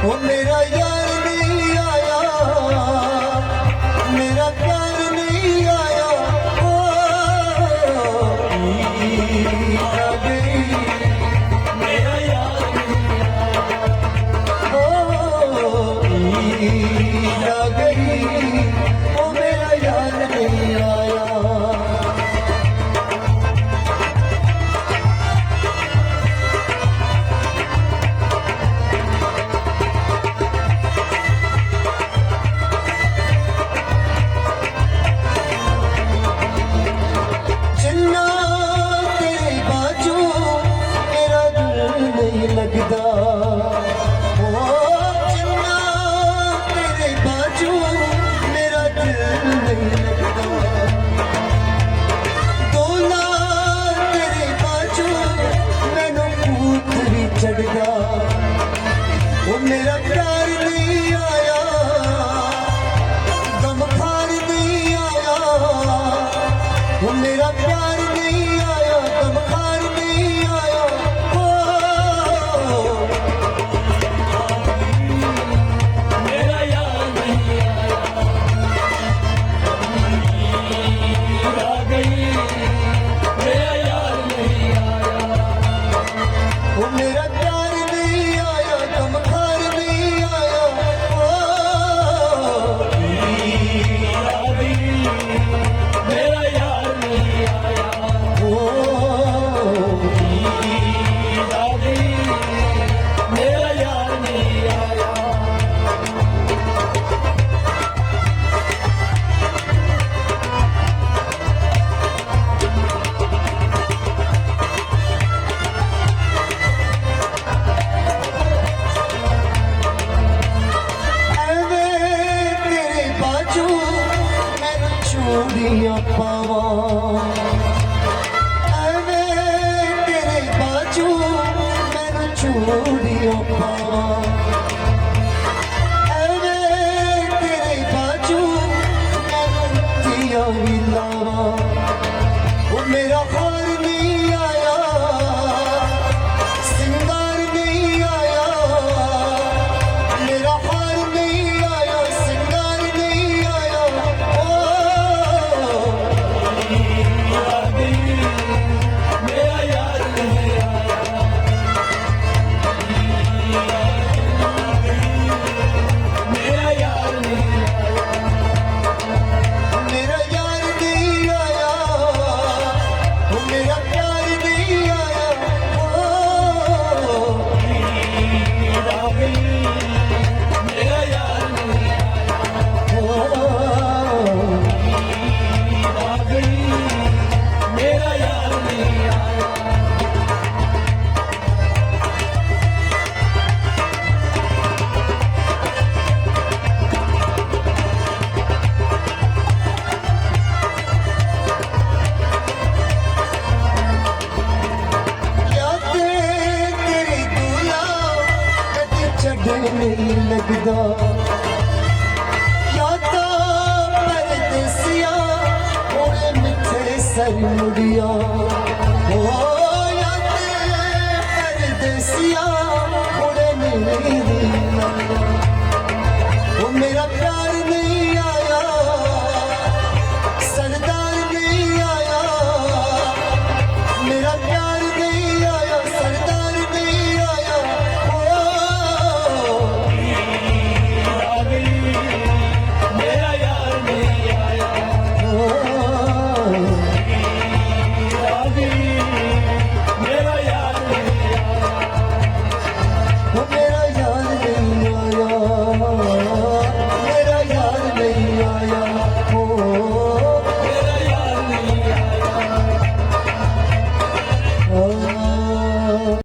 वो मेरा यार नहीं आया, मेरा प्यार नहीं आया। ओ ईद आ गई, मेरा यार नहीं आया। ओ ईद आ गई, वो मेरा यार नहीं आया। लगदा ओ जिन्ना तेरे बाजू मेरा दिल नहीं लगदा। दोला तेरे बाजू मैनू भूत भी चढ़दा। वो मेरा प्यार नहीं आया, गमखार नहीं आया। वो मेरा प्यार नहीं आया, गमखार नहीं आया। वो मेरा प्यार नहीं आया, गमखार नहीं आया। मेरा यार नहीं आया। मेरा यार नहीं आया। चूड़ियां पावा एवें तेरे बाजू मैनू चूड़ियां पावा। एवें तेरे बाजू मैनू दिया भी लावा। वो मेरा हार नहीं आया, सिंगार नहीं आया। मेरा हार नहीं आया, सिंगार नहीं आया। मेरा यार नहीं आया। मेरा यार नहीं आया। मेरा यार नहीं आया। वो मेरा प्यार नहीं आया। मेरा यार नहीं आया। मेरा यार नहीं आया। तेरी दूला कदी छड़े नहीं लगदा। यादा परदेसिया ओए मिठे सर मुड़िया। ओ याद परदेसिया ओए मेरे